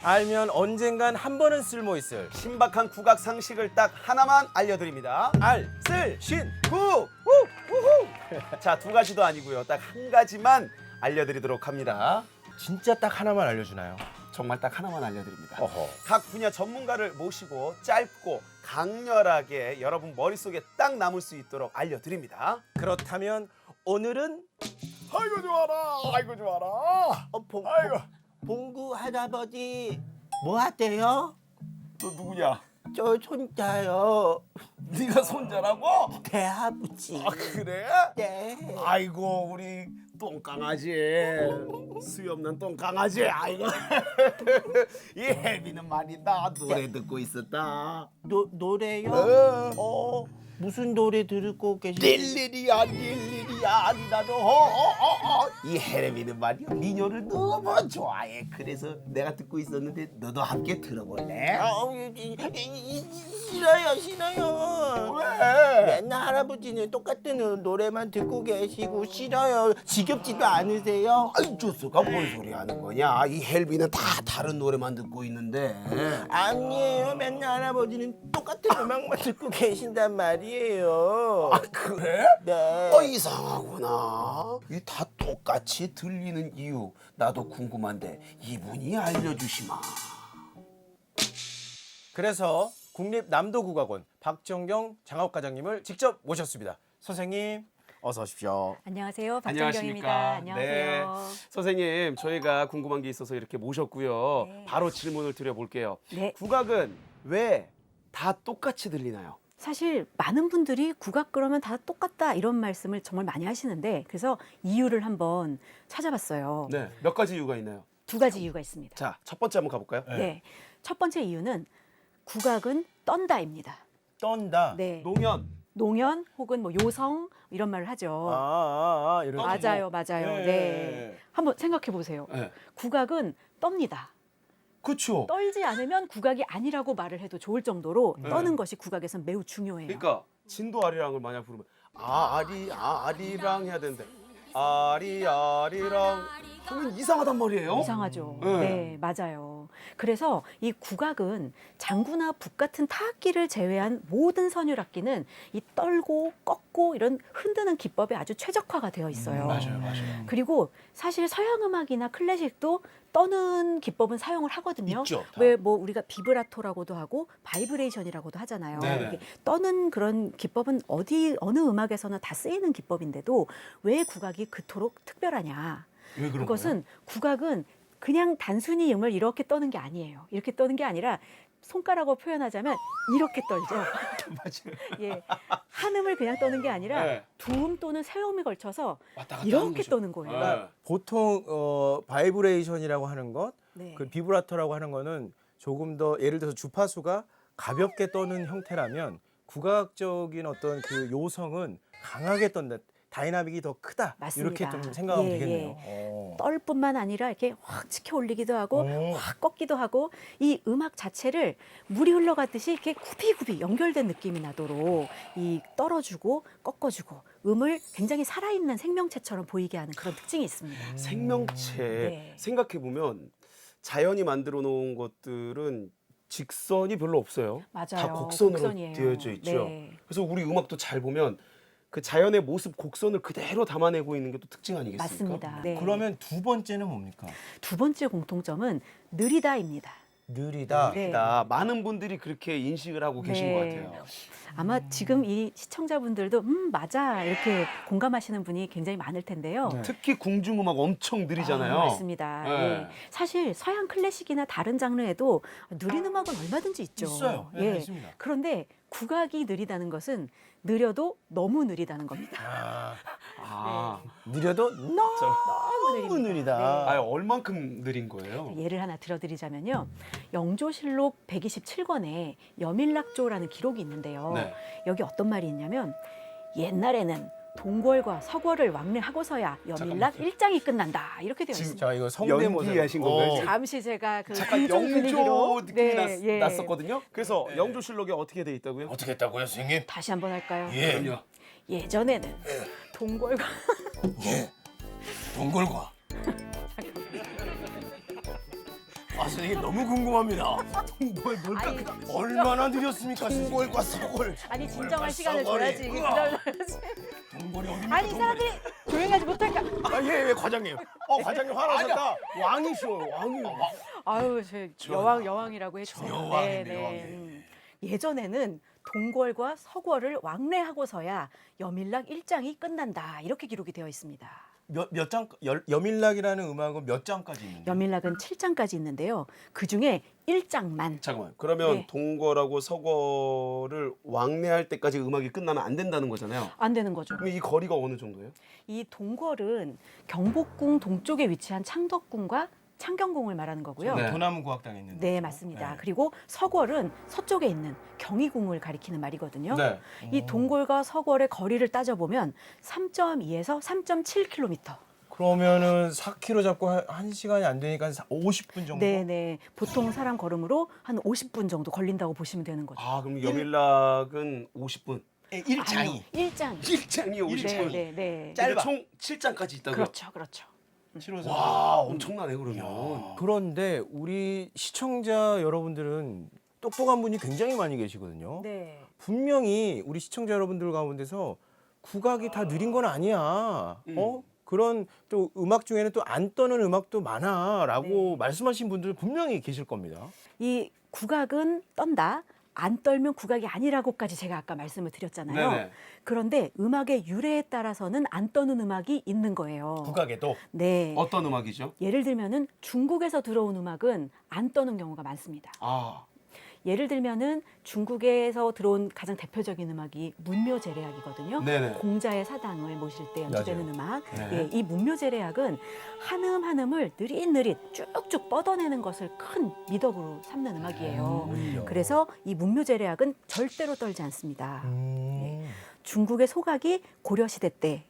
알면 언젠간 한 번은 쓸모 있을 신박한 국악 상식을 딱 하나만 알려드립니다. 알, 쓸, 신. 후! 우후! 자, 두 가지도 아니고요. 딱 한 가지만 알려드리도록 합니다. 진짜 딱 하나만 알려주나요? 정말 딱 하나만 알려드립니다. 어허. 각 분야 전문가를 모시고 짧고 강렬하게 여러분 머릿속에 딱 남을 수 있도록 알려드립니다. 그렇다면 오늘은 아이고 좋아라. 아이고 좋아라. 아이고. 봉구 할아버지 뭐 하세요? 너 누구냐? 저 손자요. 네가 손자라고? 대아버지. 아 그래? 네. 아이고 우리 똥강아지 수염 없는 똥강아지 아이고 이 혜미는 말이다 노래 듣고 있었다. 노래요? 어. 무슨 노래 들고 계시? 닐리리야 나도 이 혜미는 말이야 민요를 너무 좋아해. 그래서 내가 듣고 있었는데 너도 함께 들어볼래? 싫어요. 왜? 맨날 할아버지는 똑같은 노래만 듣고 계시고 싫어요. 지겹지도 않으세요? 아이 조수가 뭔 소리 하는 거냐? 이 헬비는 다 다른 노래만 듣고 있는데. 아니에요. 맨날 할아버지는 똑같은 음악만 듣고 계신단 말이에요. 아 그래? 네. 이상하구나. 이 다 똑같이 들리는 이유 나도 궁금한데 이분이 알려주시마. 그래서 국립남도국악원 박정경 장학과장님을 직접 모셨습니다. 선생님 어서 오십시오. 안녕하세요. 박정경입니다. 안녕하세요. 네. 선생님, 저희가 궁금한 게 있어서 이렇게 모셨고요. 네. 바로 질문을 드려볼게요. 네. 국악은 왜 다 똑같이 들리나요? 사실 많은 분들이 국악 그러면 다 똑같다 이런 말씀을 정말 많이 하시는데 그래서 이유를 한번 찾아봤어요. 네. 몇 가지 이유가 있나요? 두 가지 이유가 있습니다. 자, 첫 번째 한번 가볼까요? 네. 첫 번째 이유는 국악은 떤다입니다. 떤다. 네. 농연. 농연 혹은 뭐 요성 이런 말을 하죠. 이런 맞아요. 네. 네. 한번 생각해 보세요. 네. 국악은 떱니다. 그렇죠. 떨지 않으면 국악이 아니라고 말을 해도 좋을 정도로 네. 떠는 것이 국악에선 매우 중요해요. 그러니까 진도 아리랑을 만약 부르면 아리랑 해야 되는데 아리랑 하면 이상하단 말이에요. 이상하죠. 네. 네, 맞아요. 그래서 이 국악은 장구나 북 같은 타악기를 제외한 모든 선율악기는 이 떨고 꺾고 이런 흔드는 기법에 아주 최적화가 되어 있어요. 맞아요. 그리고 사실 서양 음악이나 클래식도 떠는 기법은 사용을 하거든요. 있죠. 다. 왜 뭐 우리가 비브라토라고도 하고 바이브레이션이라고도 하잖아요. 네네. 이렇게 떠는 그런 기법은 어느 음악에서나 다 쓰이는 기법인데도 왜 국악이 그토록 특별하냐? 왜 그런 그것은 국악은 그냥 단순히 음을 이렇게 떠는 게 아니에요. 이렇게 떠는 게 아니라 손가락으로 표현하자면 이렇게 떨죠. 맞아요. 예, 한 음을 그냥 떠는 게 아니라 네. 두 음 또는 세 음이 걸쳐서 왔다 갔다 하는 이렇게 거죠. 떠는 거예요. 네. 보통 바이브레이션이라고 하는 것, 네. 그 비브라토라고 하는 거는 조금 더 예를 들어서 주파수가 가볍게 떠는 형태라면 국악적인 어떤 그 요성은 강하게 떤다. 다이나믹이 더 크다. 맞습니다. 이렇게 좀 생각하면 예, 되겠네요. 떨뿐만 아니라 이렇게 확 치켜 올리기도 하고 오. 확 꺾기도 하고 이 음악 자체를 물이 흘러가듯이 이렇게 굽이굽이 연결된 느낌이 나도록 이 떨어주고 꺾어주고 음을 굉장히 살아있는 생명체처럼 보이게 하는 그런 특징이 있습니다. 생명체 네. 생각해 보면 자연이 만들어 놓은 것들은 직선이 별로 없어요. 맞아요. 다 곡선으로 곡선이에요. 되어져 있죠. 네. 그래서 우리 음악도 잘 보면 그 자연의 모습 곡선을 그대로 담아내고 있는 게 또 특징 아니겠습니까? 맞습니다. 네. 그러면 두 번째는 뭡니까? 두 번째 공통점은 느리다입니다. 느리다. 네. 나 많은 분들이 그렇게 인식을 하고 계신 네. 것 같아요. 아마 지금 이 시청자분들도 맞아 이렇게 공감하시는 분이 굉장히 많을 텐데요. 네. 특히 궁중음악 엄청 느리잖아요. 맞습니다. 네. 예. 사실 서양 클래식이나 다른 장르에도 느린 음악은 얼마든지 있죠. 있어요. 네, 예. 있습니다. 그런데 국악이 느리다는 것은 느려도 너무 느리다는 겁니다. 아, 느려도 너무 느립니다. 느리다. 아, 얼만큼 느린 거예요? 예를 하나 들어드리자면요. 영조실록 127권에 여밀락조라는 기록이 있는데요. 네. 여기 어떤 말이 있냐면 옛날에는 동궐과 서궐을 왕래하고서야 여밀락 일장이 끝난다. 이렇게 되어 있습니다. 자, 이거 성대모사. 연기하신 건가요? 잠시 제가 그 잠깐 궁중 영조 분위기로 느낌이 예. 났었거든요. 그래서 영조실록에 어떻게 돼 있다고요? 어떻게 했다고요, 선생님? 다시 한번 할까요? 그럼요. 예전에는 동궐과 예. 동굴과 아 선생님 너무 궁금합니다. 뭘까? 아니, 얼마나 느렸습니까? 동골과 서골. 아니 진정한 시간을 썩어리. 줘야지. 이게 우와. 기다려야지. 동골이 어디입니까? 아니 이 사람들이 조용하지 못할까? 아예 과장님. 과장님 화나셨다. 왕이시오 왕이. 아유, 저 여왕이라고 해주세요. 여왕이네, 네, 여왕이. 네. 예전에는 동궐과 서궐을 왕래하고서야 여밀락 1장이 끝난다. 이렇게 기록이 되어 있습니다. 몇 장? 여밀락이라는 음악은 몇 장까지 있는데? 여밀락은 7장까지 있는데요. 그 중에 1장만. 잠깐만. 그러면 네. 동거라고 서거를 왕래할 때까지 음악이 끝나면 안 된다는 거잖아요. 안 되는 거죠. 그럼 이 거리가 어느 정도예요? 이 동궐은 경복궁 동쪽에 위치한 창덕궁과 창경궁을 말하는 거고요. 네. 도남 구학당에 있는. 네, 맞습니다. 네. 그리고 서궐은 서쪽에 있는 경희궁을 가리키는 말이거든요. 네. 이 동궐과 서궐의 거리를 따져보면 3.2에서 3.7km. 그러면은 4km 잡고 1시간이 안 되니까 50분 정도? 네네. 보통 사람 걸음으로 한 50분 정도 걸린다고 보시면 되는 거죠. 아 그럼 여밀락은 50분. 아니요, 1장이. 1장. 1장이 50분. 네. 짧아. 총 7장까지 있다고요? 그렇죠, 그렇죠. 와 엄청나네 그러면. 그런데 우리 시청자 여러분들은 똑똑한 분이 굉장히 많이 계시거든요. 네. 분명히 우리 시청자 여러분들 가운데서 국악이 다 느린 건 아니야. 그런 또 음악 중에는 또 안 떠는 음악도 많아라고 네. 말씀하신 분들 분명히 계실 겁니다. 이 국악은 떤다. 안 떨면 국악이 아니라고까지 제가 아까 말씀을 드렸잖아요. 네네. 그런데 음악의 유래에 따라서는 안 떠는 음악이 있는 거예요. 국악에도 네. 어떤 음악이죠? 예를 들면은 중국에서 들어온 음악은 안 떠는 경우가 많습니다. 아 예를 들면은 중국에서 들어온 가장 대표적인 음악이 문묘제례악이거든요. 네네. 공자의 사당을 모실 때 연주되는 음악. 네. 예, 이 문묘제례악은 한음 한음을 느릿느릿 쭉쭉 뻗어내는 것을 큰 미덕으로 삼는 음악이에요. 그래서 이 문묘제례악은 절대로 떨지 않습니다. 중국의 소각이 고려시대 때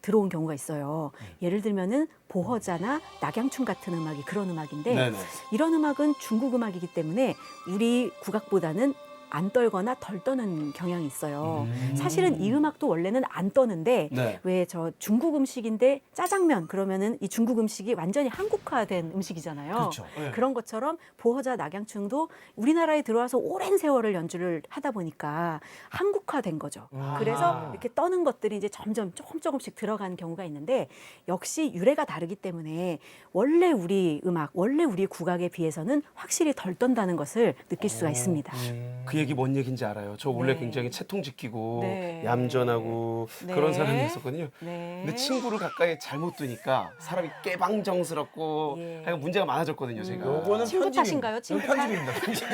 들어온 경우가 있어요. 예를 들면은 보허자나 낙양춘 같은 음악이 그런 음악인데 네네. 이런 음악은 중국 음악이기 때문에 우리 국악보다는 안 떨거나 덜 떠는 경향이 있어요. 사실은 이 음악도 원래는 안 떠는데 네. 왜 저 중국 음식인데 짜장면 그러면은 이 중국 음식이 완전히 한국화된 음식이잖아요. 그렇죠. 네. 그런 것처럼 보허자 낙양충도 우리나라에 들어와서 오랜 세월을 연주를 하다 보니까 한국화된 거죠. 그래서 이렇게 떠는 것들이 이제 점점 조금씩 들어가는 경우가 있는데 역시 유래가 다르기 때문에 원래 우리 음악, 원래 우리 국악에 비해서는 확실히 덜 떤다는 것을 느낄 수가 있습니다. 그 얘기 뭔 얘기인지 알아요. 저 원래 네. 굉장히 채통 지키고 네. 얌전하고 네. 그런 사람이었었거든요. 네. 근데 친구를 가까이 잘못 두니까 사람이 깨방정스럽고 예. 하여간 문제가 많아졌거든요, 제가. 요거는 친구 편집입니다. 탓인가요? 친구 이건 탓? 편집입니다. 편집.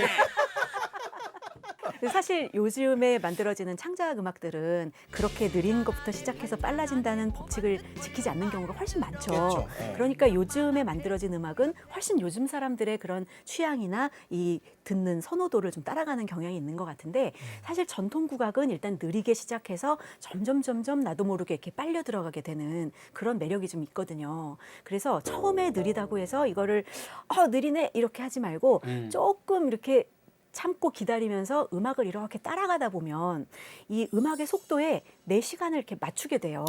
사실 요즘에 만들어지는 창작 음악들은 그렇게 느린 것부터 시작해서 빨라진다는 법칙을 지키지 않는 경우가 훨씬 많죠. 그렇죠. 네. 그러니까 요즘에 만들어진 음악은 훨씬 요즘 사람들의 그런 취향이나 이 듣는 선호도를 좀 따라가는 경향이 있는 것 같은데 사실 전통 국악은 일단 느리게 시작해서 점점 나도 모르게 이렇게 빨려 들어가게 되는 그런 매력이 좀 있거든요. 그래서 처음에 느리다고 해서 이거를 느리네 이렇게 하지 말고 조금 이렇게 참고 기다리면서 음악을 이렇게 따라가다 보면 이 음악의 속도에 내 시간을 이렇게 맞추게 돼요.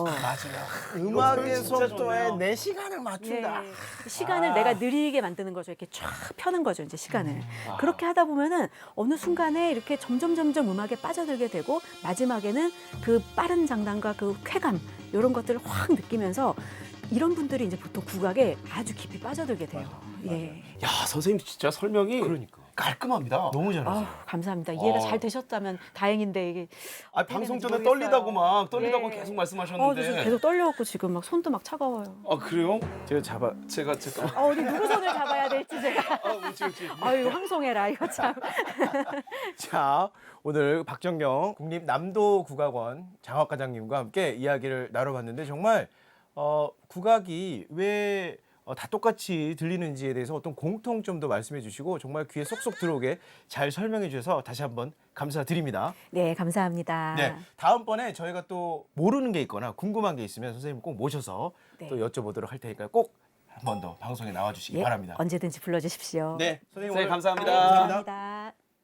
음악의 진짜 속도에 좋네요. 내 시간을 맞춘다. 예. 시간을 내가 느리게 만드는 거죠. 이렇게 쫙 펴는 거죠, 이제 시간을. 그렇게 하다 보면은 어느 순간에 이렇게 점점 음악에 빠져들게 되고 마지막에는 그 빠른 장단과 그 쾌감 이런 것들을 확 느끼면서 이런 분들이 이제 보통 국악에 아주 깊이 빠져들게 돼요. 예. 야, 선생님 진짜 설명이 그러니까. 깔끔합니다. 너무 잘하세요. 감사합니다. 이해가 어. 잘 되셨다면 다행인데 이게 아, 방송 전에 모르겠어요. 떨리다고 막 떨리다고 예. 계속 저 말씀하셨는데. 계속 떨려갖고 지금 막 손도 막 차가워요. 아, 그래요? 제가 제가 어디 누구 손을 잡아야 될지 제가. 그렇지. 아유 황송해라 이거 참. 자, 오늘 박정경 국립남도국악원 장학과장님과 함께 이야기를 나눠봤는데 정말 국악이 왜 다 똑같이 들리는지에 대해서 어떤 공통점도 말씀해 주시고 정말 귀에 쏙쏙 들어오게 잘 설명해 주셔서 다시 한번 감사드립니다. 네 감사합니다. 네, 다음번에 저희가 또 모르는 게 있거나 궁금한 게 있으면 선생님 꼭 모셔서 네. 또 여쭤보도록 할 테니까 꼭 한 번 더 방송에 나와 주시기 예, 바랍니다. 언제든지 불러주십시오. 네, 선생님 감사합니다. 감사합니다.